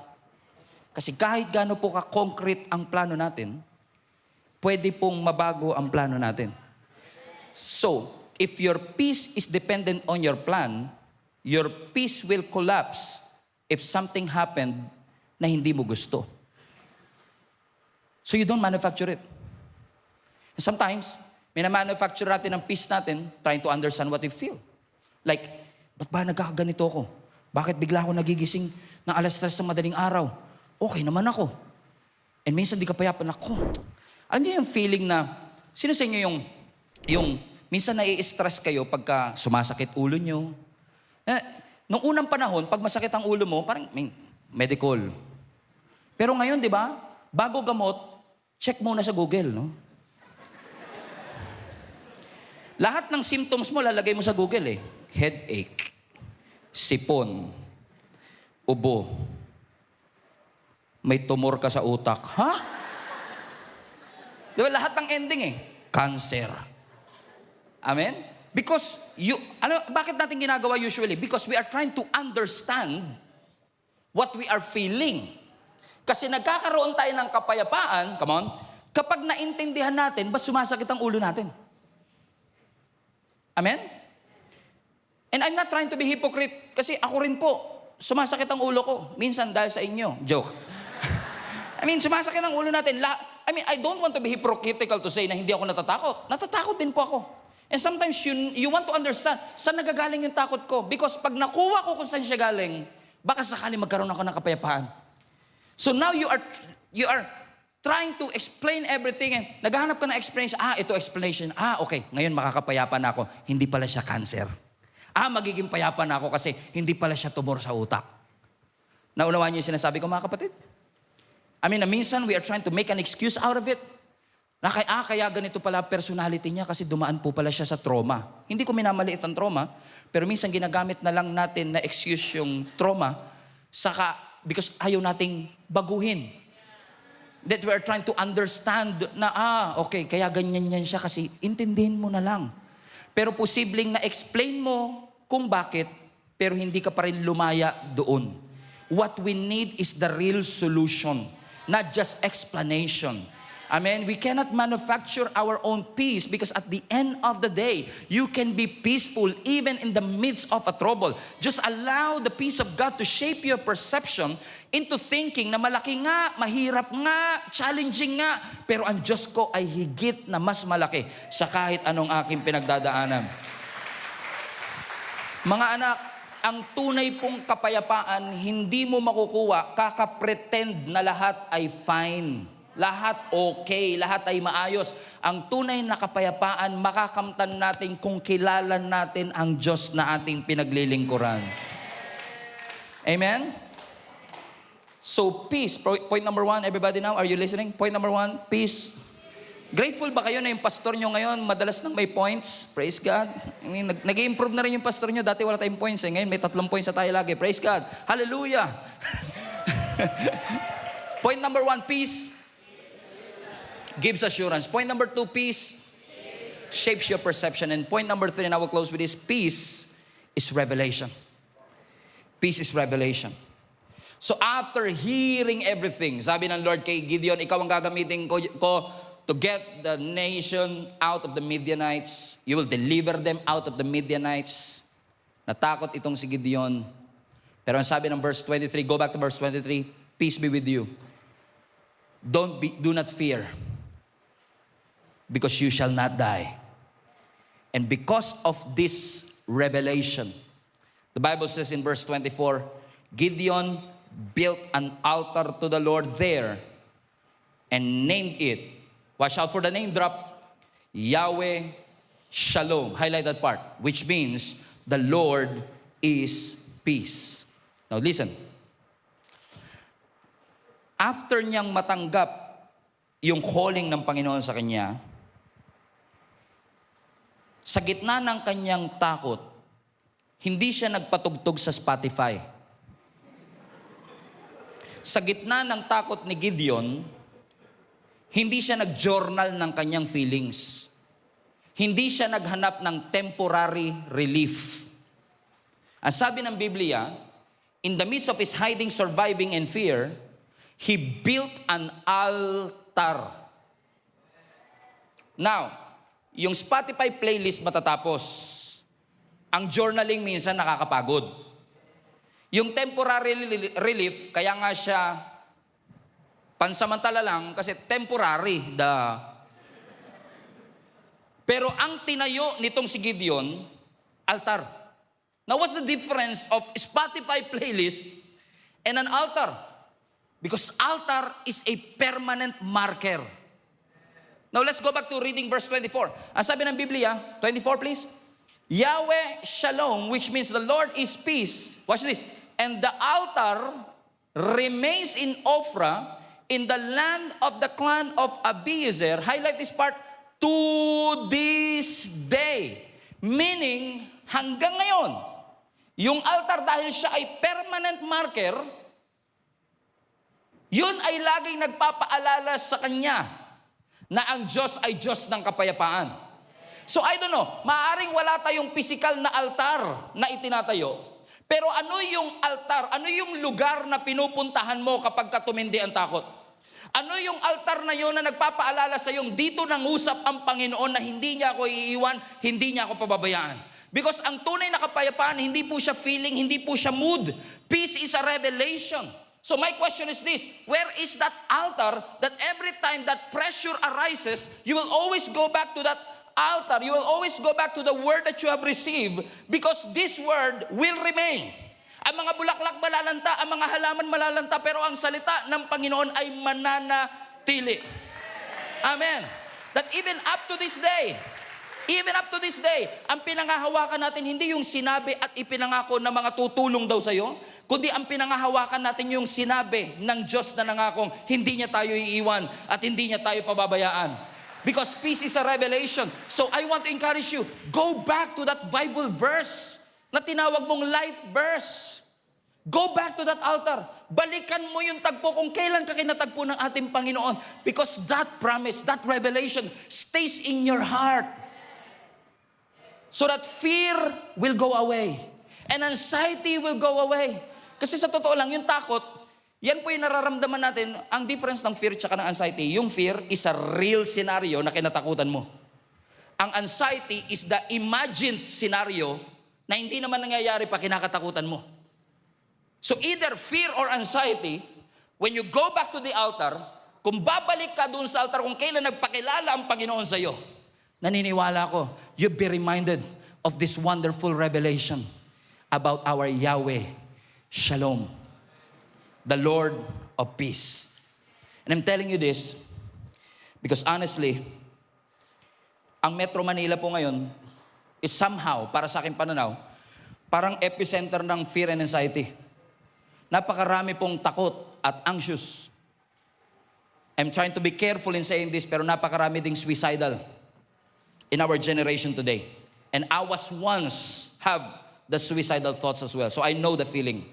Kasi kahit gaano po ka-concrete ang plano natin, pwede pong mabago ang plano natin. So, if your peace is dependent on your plan, your peace will collapse if something happened na hindi mo gusto. So you don't manufacture it. And sometimes, may na-manufacture natin ang peace natin trying to understand what we feel. Like, ba't ba nagkakaganito ako? Bakit bigla ako nagigising ng alas 3 ng madaling araw? Okay naman ako. And minsan di ka payapan ako. Alam niyo yung feeling na, sino sa inyo yung minsan nai-stress kayo pagka sumasakit ulo nyo? Nung unang panahon, pag masakit ang ulo mo, parang medical. Pero ngayon, di ba, bago gamot, check muna sa Google, no? Lahat ng symptoms mo, lalagay mo sa Google eh. Headache, sipon, ubo, may tumor ka sa utak. Ha? Di ba, lahat ng ending eh. Cancer. Amen? Because, bakit natin ginagawa usually? Because we are trying to understand what we are feeling. Kasi nagkakaroon tayo ng kapayapaan, come on, kapag naintindihan natin, ba't sumasakit ang ulo natin? Amen? And I'm not trying to be hypocrite, kasi ako rin po, sumasakit ang ulo ko. Minsan dahil sa inyo. Joke. Sumasakit ang ulo natin. I don't want to be hypocritical to say na hindi ako natatakot. Natatakot din po ako. And sometimes you want to understand, saan nagagaling yung takot ko? Because pag nakuha ko kung saan siya galing, baka sakali magkaroon ako ng kapayapaan. So now you are trying to explain everything and naghahanap ka ng explanation. Ito explanation. Okay. Ngayon makakapayapa na ako. Hindi pala siya cancer. Magiging payapa na ako kasi hindi pala siya tumor sa utak. Naunawaan niyo yung sinasabi ko, mga kapatid? Minsan we are trying to make an excuse out of it. Kaya ganito pala personality niya kasi dumaan po pala siya sa trauma. Hindi ko minamaliit ang trauma, pero minsan ginagamit na lang natin na excuse yung trauma because ayaw nating baguhin. That we are trying to understand na, okay, kaya ganyan yan siya kasi intindihin mo na lang. Pero posibleng na-explain mo kung bakit, pero hindi ka pa rin lumaya doon. What we need is the real solution, not just explanation. Amen? We cannot manufacture our own peace because at the end of the day, you can be peaceful even in the midst of a trouble. Just allow the peace of God to shape your perception into thinking na malaki nga, mahirap nga, challenging nga, pero ang Diyos ko ay higit na mas malaki sa kahit anong aking pinagdadaanan. Mga anak, ang tunay pong kapayapaan, hindi mo makukuha, kaka-pretend na lahat ay fine. Lahat okay, lahat ay maayos. Ang tunay na kapayapaan, makakamtan natin kung kilala natin ang Diyos na ating pinaglilingkuran. Amen? So, peace. Point number 1, everybody now, are you listening? Point number 1, peace. Grateful ba kayo na yung pastor nyo ngayon, madalas nang may points? Praise God. I mean, nag-i-improve na rin yung pastor nyo. Dati wala tayong points. Ngayon may 3 points na tayo lagi. Praise God. Hallelujah. Point number 1, peace gives assurance. Point number 2, peace shapes your perception. And point number 3, and I will close with this, peace is revelation. Peace is revelation. So after hearing everything, sabi ng Lord kay Gideon, ikaw ang gagamitin ko to get the nation out of the Midianites. You will deliver them out of the Midianites. Natakot itong si Gideon. Pero ang sabi ng verse 23, go back to verse 23, peace be with you. Do not fear, because you shall not die. And because of this revelation, the Bible says in verse 24, Gideon built an altar to the Lord there and named it, watch out for the name drop, Yahweh Shalom. Highlight that part, which means the Lord is peace. Now listen. After niyang matanggap yung calling ng Panginoon sa kanya, sa gitna ng kanyang takot, hindi siya nagpatugtog sa Spotify. Sa gitna ng takot ni Gideon, hindi siya nag-journal ng kanyang feelings. Hindi siya naghanap ng temporary relief. Ang sabi ng Biblia, in the midst of his hiding, surviving, and fear, he built an altar. Now, yung Spotify playlist matatapos. Ang journaling minsan nakakapagod. Yung temporary relief, kaya nga siya pansamantala lang kasi temporary. Pero ang tinayo nitong si Gideon, altar. Now what's the difference of Spotify playlist and an altar? Because altar is a permanent marker. Now let's go back to reading verse 24. Ang sabi ng Biblia, 24 please. Yahweh Shalom, which means the Lord is peace. Watch this. And the altar remains in Ophrah in the land of the clan of Abiezer. Highlight this part, to this day. Meaning, hanggang ngayon, yung altar dahil siya ay permanent marker, yun ay laging nagpapaalala sa kanya na ang Diyos ay Diyos ng kapayapaan. So I don't know, maaaring wala tayong physical na altar na itinatayo, pero ano yung altar, ano yung lugar na pinupuntahan mo kapag tumindi ang takot? Ano yung altar na yun na nagpapaalala sa iyong dito nangusap ang Panginoon na hindi niya ako iiwan, hindi niya ako pababayaan? Because ang tunay na kapayapaan, hindi po siya feeling, hindi po siya mood. Peace is a revelation. So my question is this, where is that altar that every time that pressure arises, you will always go back to that altar, you will always go back to the word that you have received because this word will remain. Ang mga bulaklak malalanta, ang mga halaman malalanta, pero ang salita ng Panginoon ay mananatili. Amen. That even up to this day, ang pinangahawakan natin hindi yung sinabi at ipinangako na mga tutulong daw sa'yo, kundi ang pinangahawakan natin yung sinabi ng Diyos na nangakong hindi niya tayo iiwan at hindi niya tayo pababayaan. Because peace is a revelation. So I want to encourage you, go back to that Bible verse na tinawag mong life verse. Go back to that altar. Balikan mo yung tagpo kung kailan ka kinatagpo ng ating Panginoon. Because that promise, that revelation stays in your heart. So that fear will go away. And anxiety will go away. Kasi sa totoo lang, yung takot, yan po yung nararamdaman natin. Ang difference ng fear tsaka ng anxiety, yung fear is a real scenario na kinatakutan mo. Ang anxiety is the imagined scenario na hindi naman nangyayari pa kinakatakutan mo. So either fear or anxiety, when you go back to the altar, kung babalik ka doon sa altar, kung kailan nagpakilala ang Panginoon sa iyo, naniniwala ko, you'll be reminded of this wonderful revelation about our Yahweh, Shalom, the Lord of peace. And I'm telling you this because honestly, ang Metro Manila po ngayon is somehow, para sa aking pananaw, parang epicenter ng fear and anxiety. Napakarami pong takot at anxious. I'm trying to be careful in saying this, pero napakarami ding suicidal in our generation today. And I was once have the suicidal thoughts as well. So I know the feeling.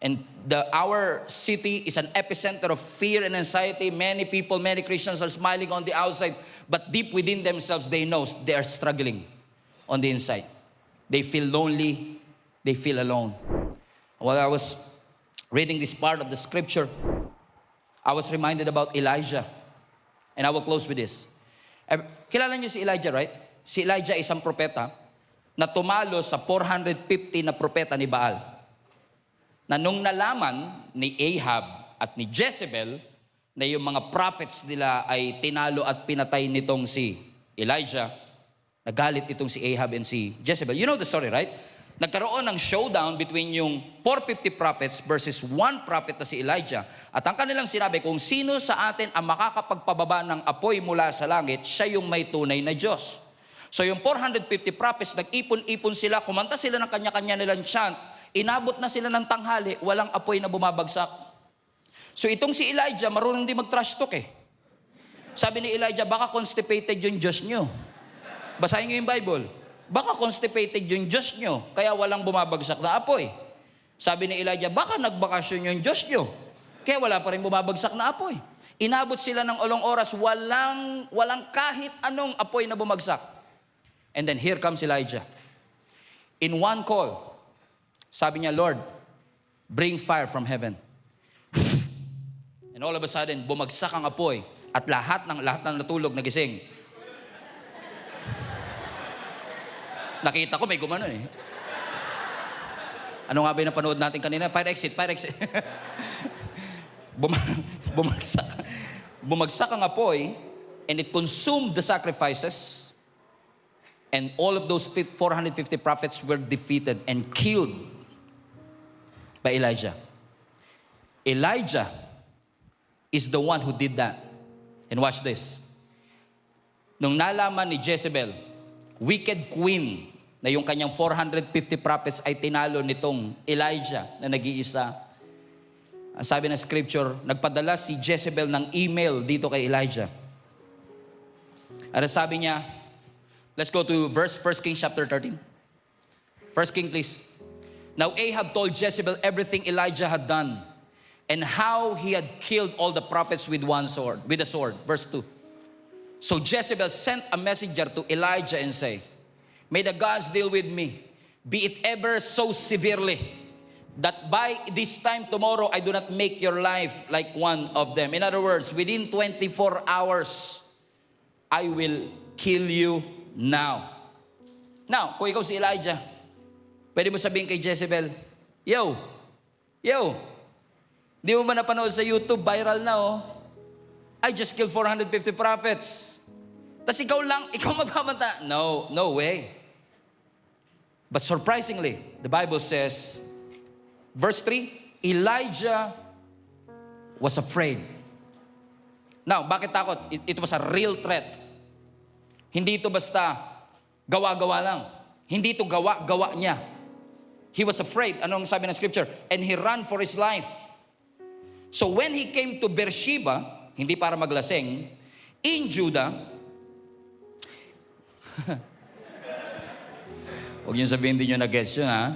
And our city is an epicenter of fear and anxiety. Many people, many Christians are smiling on the outside, but deep within themselves, they know they are struggling on the inside. They feel lonely. They feel alone. While I was reading this part of the scripture, I was reminded about Elijah. And I will close with this. Kilala niyo si Elijah, right? Si Elijah isang propeta na tumalo sa 450 na propeta ni Baal. Na nung nalaman ni Ahab at ni Jezebel na yung mga prophets nila ay tinalo at pinatay nitong si Elijah, nagalit itong si Ahab and si Jezebel. You know the story, right? Nagkaroon ng showdown between yung 450 prophets versus one prophet na si Elijah. At ang kanilang sinabi, kung sino sa atin ang makakapagpababa ng apoy mula sa langit, siya yung may tunay na Diyos. So yung 450 prophets, nag-ipon-ipon sila, kumanta sila ng kanya-kanya nilang chant, inabot na sila ng tanghali, walang apoy na bumabagsak. So itong si Elijah, marunong din mag-trash talk eh. Sabi ni Elijah, baka constipated yung Diyos nyo. Basahin nyo yung Bible. Baka constipated yung Diyos nyo, kaya walang bumabagsak na apoy. Sabi ni Elijah, baka nagbakasyon yung Diyos nyo, kaya wala pa rin bumabagsak na apoy. Inabot sila ng ulong oras, walang kahit anong apoy na bumagsak. And then here comes Elijah. In one call, sabi niya, Lord, bring fire from heaven. And all of a sudden, bumagsak ang apoy at lahat ng natulog nagising. Nakita ko may gumanon eh. Ano nga ba yung napanood natin kanina? Fire exit. Bumagsak ang apoy and it consumed the sacrifices and all of those 450 prophets were defeated and killed by Elijah. Elijah is the one who did that. And watch this. Nung nalaman ni Jezebel, wicked queen, na yung kanyang 450 prophets ay tinalo nitong Elijah na nag-iisa. Ang sabi ng scripture, nagpadala si Jezebel ng email dito kay Elijah. At sabi niya, let's go to verse 1 Kings chapter 13. 1 King please. Now Ahab told Jezebel everything Elijah had done and how he had killed all the prophets with a sword. Verse 2. So Jezebel sent a messenger to Elijah and say, may the gods deal with me, be it ever so severely, that by this time tomorrow I do not make your life like one of them. In other words, within 24 hours, I will kill you now. Now, kung ikaw si Elijah, pwede mo sabihin kay Jezebel, Yo, di mo ba napanood sa YouTube, viral na oh, I just killed 450 prophets. Tas ikaw magbabanta. No way. But surprisingly, the Bible says, verse 3, Elijah was afraid. Now, bakit takot? It was a real threat. Hindi ito basta gawa-gawa lang. Hindi ito gawa-gawa niya. He was afraid. Anong sabi ng scripture? And he ran for his life. So when he came to Beersheba, hindi para maglasing, in Judah, huwag niyo sabihin din nyo na-gets yun, ha?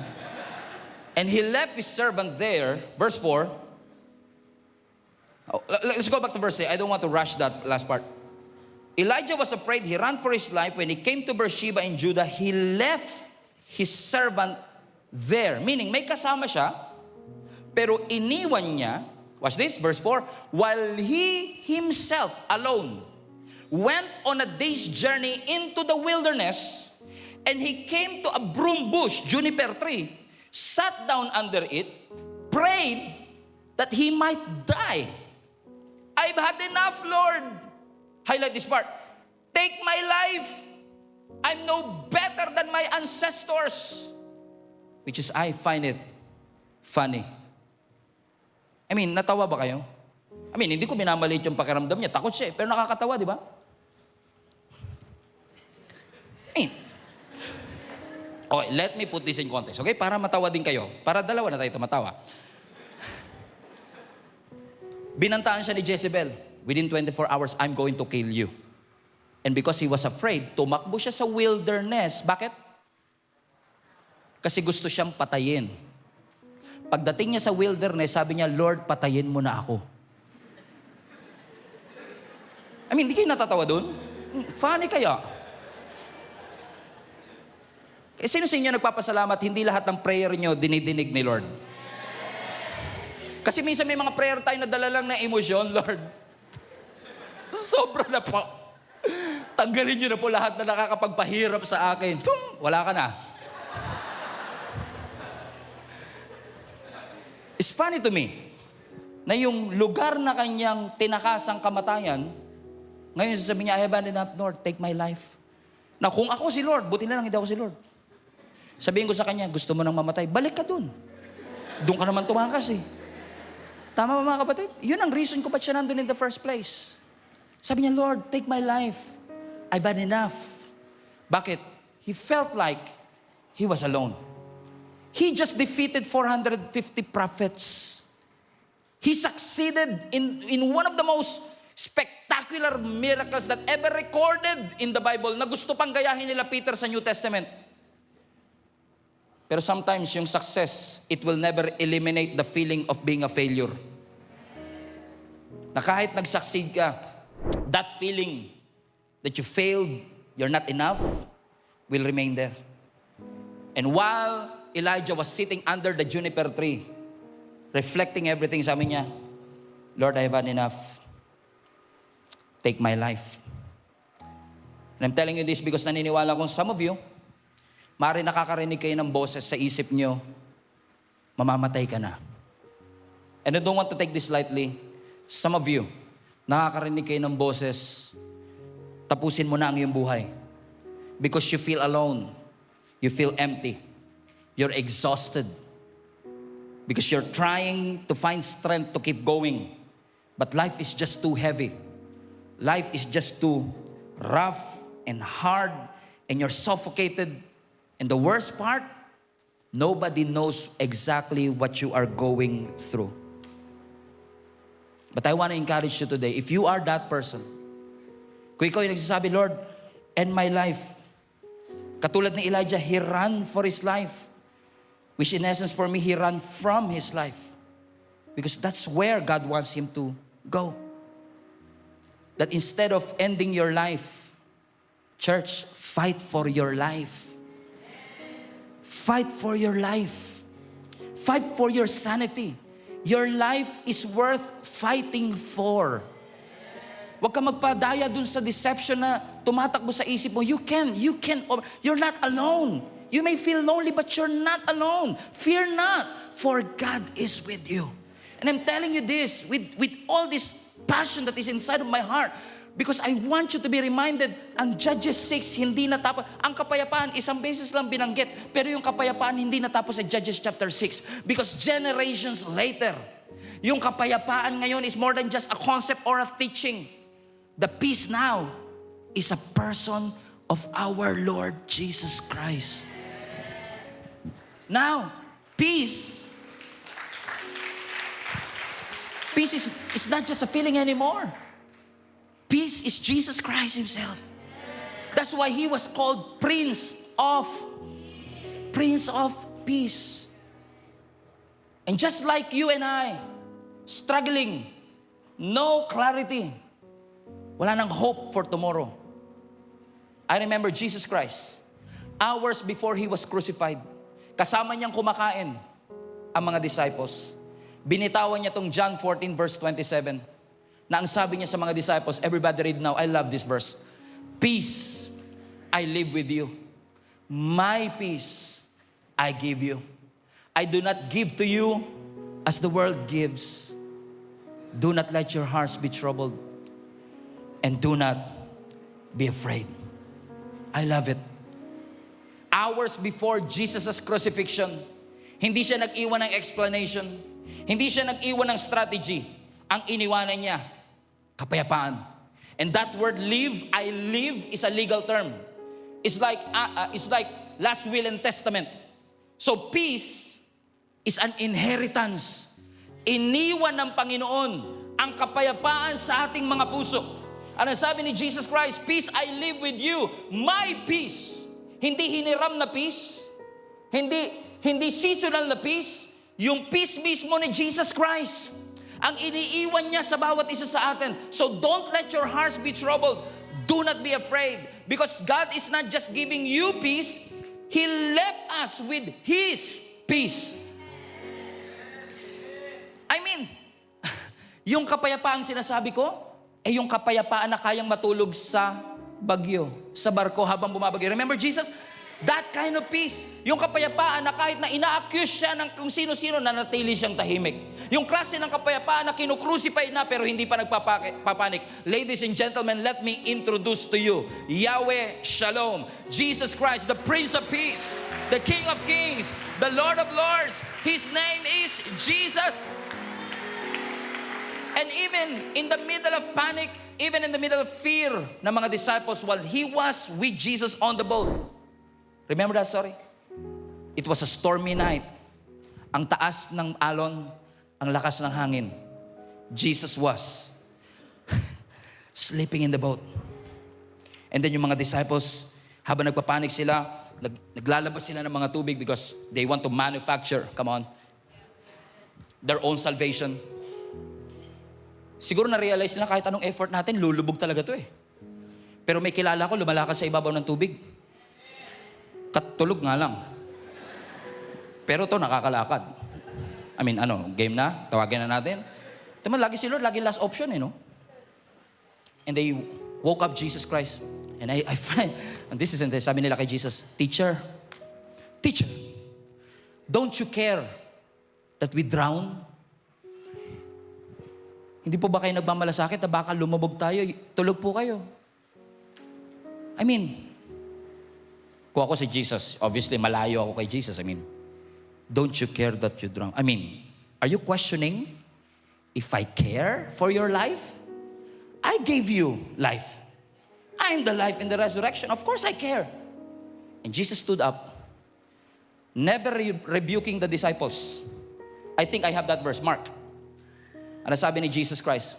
And he left his servant there, verse 4. Oh, let's go back to verse 8. I don't want to rush that last part. Elijah was afraid. He ran for his life. When he came to Beersheba in Judah, he left his servant there. Meaning, may kasama siya, pero iniwan niya, watch this, verse 4, while he himself alone went on a day's journey into the wilderness, and he came to a broom bush, juniper tree, sat down under it, prayed that he might die. I've had enough, Lord. Highlight this part. Take my life. I'm no better than my ancestors. Which is, I find it funny. I mean, natawa ba kayo? I mean, hindi ko minamalit yung pakiramdam niya. Takot siya pero nakakatawa, di ba? Okay, let me put this in context, okay? Para matawa din kayo. Para dalawa na tayo tumatawa. Binantaan siya ni Jezebel. Within 24 hours, I'm going to kill you. And because he was afraid, tumakbo siya sa wilderness. Bakit? Kasi gusto siyang patayin. Pagdating niya sa wilderness, sabi niya, Lord, patayin mo na ako. I mean, hindi kayo natatawa dun? Funny kaya? Eh, sino sa inyo nagpapasalamat, hindi lahat ng prayer niyo dinidinig ni Lord? Kasi minsan may mga prayer tayo na dala lang ng emosyon, Lord. Sobra na po. Tanggalin niyo na po lahat na nakakapagpahirap sa akin. Wala ka na. It's funny to me na yung lugar na kanyang tinakasang kamatayan, ngayon sasabihin niya, I have had enough, Lord, take my life. Na kung ako si Lord, buti na lang hindi ako si Lord. Sabihin ko sa kanya, gusto mo nang mamatay, balik ka dun. Doon ka naman tumakas eh. Tama ba mga kapatid? Yun ang reason ko ba't siya nandun in the first place. Sabi niya, Lord, take my life. I've had enough. Bakit? He felt like he was alone. He just defeated 450 prophets. He succeeded in one of the most spectacular miracles that ever recorded in the Bible na gusto pang gayahin nila Peter sa New Testament. Pero sometimes yung success, it will never eliminate the feeling of being a failure. Na kahit nag-succeed ka, that feeling that you failed, you're not enough, will remain there. And while Elijah was sitting under the juniper tree, reflecting everything, sabi niya, Lord, I have had enough. Take my life. And I'm telling you this because naniniwala kong some of you, maaari nakakarinig kayo ng boses sa isip nyo, mamamatay ka na. And I don't want to take this lightly. Some of you, nakakarinig kayo ng boses, tapusin mo na ang iyong buhay. Because you feel alone. You feel empty. You're exhausted. Because you're trying to find strength to keep going. But life is just too heavy. Life is just too rough and hard. And you're suffocated. And the worst part, nobody knows exactly what you are going through. But I want to encourage you today, if you are that person, kung ikaw yung nagsasabi, Lord, end my life. Katulad ni Elijah, he ran for his life. Which in essence for me, he ran from his life. Because that's where God wants him to go. That instead of ending your life, church, fight for your life. Fight for your life. Fight for your sanity. Your life is worth fighting for. Huwag ka magpadaya dun sa deception na tumatakbo sa isip mo. You can. You're not alone. You may feel lonely, but you're not alone. Fear not, for God is with you. And I'm telling you this with all this passion that is inside of my heart. Because I want you to be reminded, ang Judges 6, hindi natapos. Ang kapayapaan, isang beses lang binanggit. Pero yung kapayapaan, hindi natapos sa Judges chapter 6. Because generations later, yung kapayapaan ngayon is more than just a concept or a teaching. The peace now is a person of our Lord Jesus Christ. Now, peace is not just a feeling anymore. Peace is Jesus Christ himself. That's why he was called Prince of Peace. And just like you and I, struggling, no clarity, Wala nang hope for tomorrow. I remember Jesus Christ, hours before He was crucified, kasama niyang kumakain ang mga disciples. Binitawan niya tong John 14 verse 27, na ang sabi niya sa mga disciples, everybody read now, I love this verse. Peace I live with you. My peace I give you. I do not give to you as the world gives. Do not let your hearts be troubled, and do not be afraid. I love it. Hours before Jesus' crucifixion, hindi siya nag-iwan ng explanation. Hindi siya nag-iwan ng strategy. Ang iniwanan niya, kapayapaan. And that word live, I live, is a legal term. It's like last will and testament. So peace is an inheritance. Iniwan ng Panginoon ang kapayapaan sa ating mga puso. Ano sabi ni Jesus Christ? Peace I live with you. My peace. Hindi hiniram na peace. Hindi seasonal na peace. Yung peace mismo ni Jesus Christ. Ang iniiwan niya sa bawat isa sa atin. So don't let your hearts be troubled. Do not be afraid. Because God is not just giving you peace. He left us with His peace. I mean, yung kapayapaang sinasabi ko, yung kapayapaan na kayang matulog sa bagyo, sa barko habang bumabagyo. Remember Jesus? That kind of peace. Yung kapayapaan na kahit na ina-accuse siya ng kung sino-sino, nanatili siyang tahimik. Yung klase ng kapayapaan na kinukrucify na pero hindi pa nagpapanik. Ladies and gentlemen, let me introduce to you Yahweh Shalom. Jesus Christ, the Prince of Peace, the King of Kings, the Lord of Lords. His name is Jesus. And even in the middle of panic, even in the middle of fear ng mga disciples, while He was with Jesus on the boat. Remember that story? It was a stormy night. Ang taas ng alon, ang lakas ng hangin. Jesus was sleeping in the boat. And then yung mga disciples, habang nagpapanik sila, naglalabas sila ng mga tubig because they want to manufacture, come on, their own salvation. Siguro na-realize nila kahit anong effort natin, lulubog talaga to eh. Pero may kilala ko, lumalakas sa ibabaw ng tubig. Katulog nga lang. Pero to nakakalakad. I mean, game na? Tawagin na natin. Tama, lagi si Lord, lagi last option eh, no? And they woke up Jesus Christ. And I find, and this isn't it, sabi nila kay Jesus, Teacher, don't you care that we drown? Hindi po ba kayo nagmamalasakit na baka lumabog tayo? Tulog po kayo. I mean, kung ako si Jesus, obviously malayo ako kay Jesus. I mean, don't you care that you drown? I mean, are you questioning if I care for your life? I gave you life. I'm the life and the resurrection. Of course I care. And Jesus stood up, never rebuking the disciples. I think I have that verse, Mark. Ano sabi ni Jesus Christ?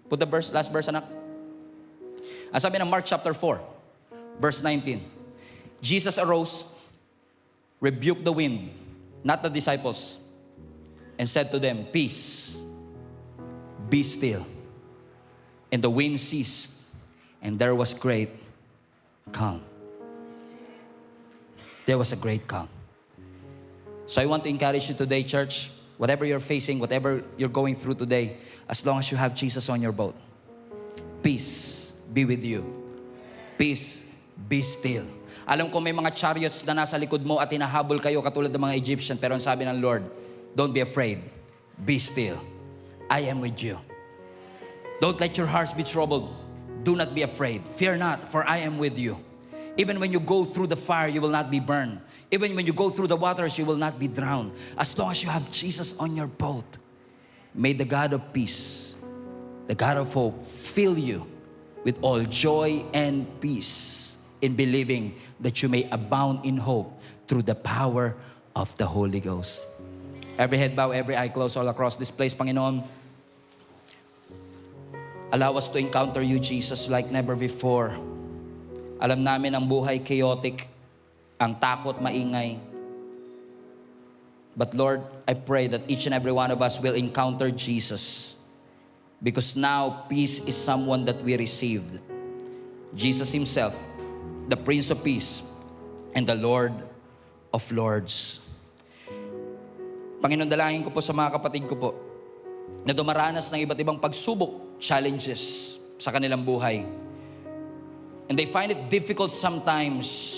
Put the verse, last verse, anak. Ano sabi ng Mark chapter 4, verse 19. Jesus arose, rebuked the wind, not the disciples, and said to them, Peace, be still. And the wind ceased, and there was great calm. There was a great calm. So I want to encourage you today, church, whatever you're facing, whatever you're going through today, as long as you have Jesus on your boat, peace be with you. Peace be still. Alam ko may mga chariots na nasa likod mo at hinahabol kayo katulad ng mga Egyptian, pero ang sabi ng Lord, don't be afraid. Be still. I am with you. Don't let your hearts be troubled. Do not be afraid. Fear not, for I am with you. Even when you go through the fire, you will not be burned. Even when you go through the waters, you will not be drowned. As long as you have Jesus on your boat, may the God of peace, the God of hope, fill you with all joy and peace in believing that you may abound in hope through the power of the Holy Ghost. Every head bow, every eye closed all across this place, Panginoon. Allow us to encounter you, Jesus, like never before. Alam namin ang buhay chaotic, ang takot, maingay. But Lord, I pray that each and every one of us will encounter Jesus Because now peace is someone that we received. Jesus Himself, the Prince of Peace, and the Lord of Lords. Panginoon, dalangin ko po sa mga kapatid ko po na dumaranas ng iba't ibang pagsubok, challenges sa kanilang buhay. And they find it difficult sometimes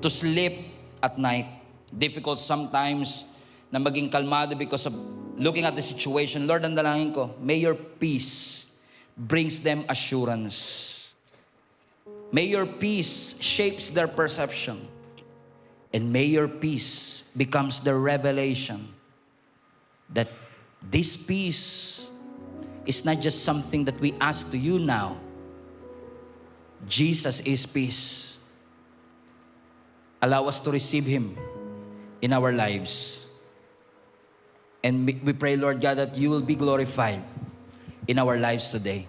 to sleep at night. Difficult sometimes na maging kalmado because of looking at the situation. Lord, ang dalangin ko, may your peace brings them assurance. May your peace shapes their perception. And may your peace becomes the revelation that this peace is not just something that we ask to you now. Jesus is peace. Allow us to receive Him in our lives. And we pray, Lord God, that you will be glorified in our lives today.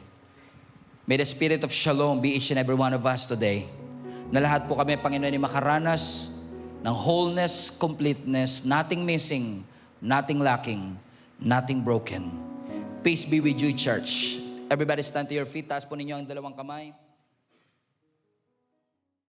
May the Spirit of Shalom be each and every one of us today. Na lahat po kami, Panginoon, ay makaranas ng wholeness, completeness, nothing missing, nothing lacking, nothing broken. Peace be with you, church. Everybody stand to your feet. Taas po ninyo ang dalawang kamay.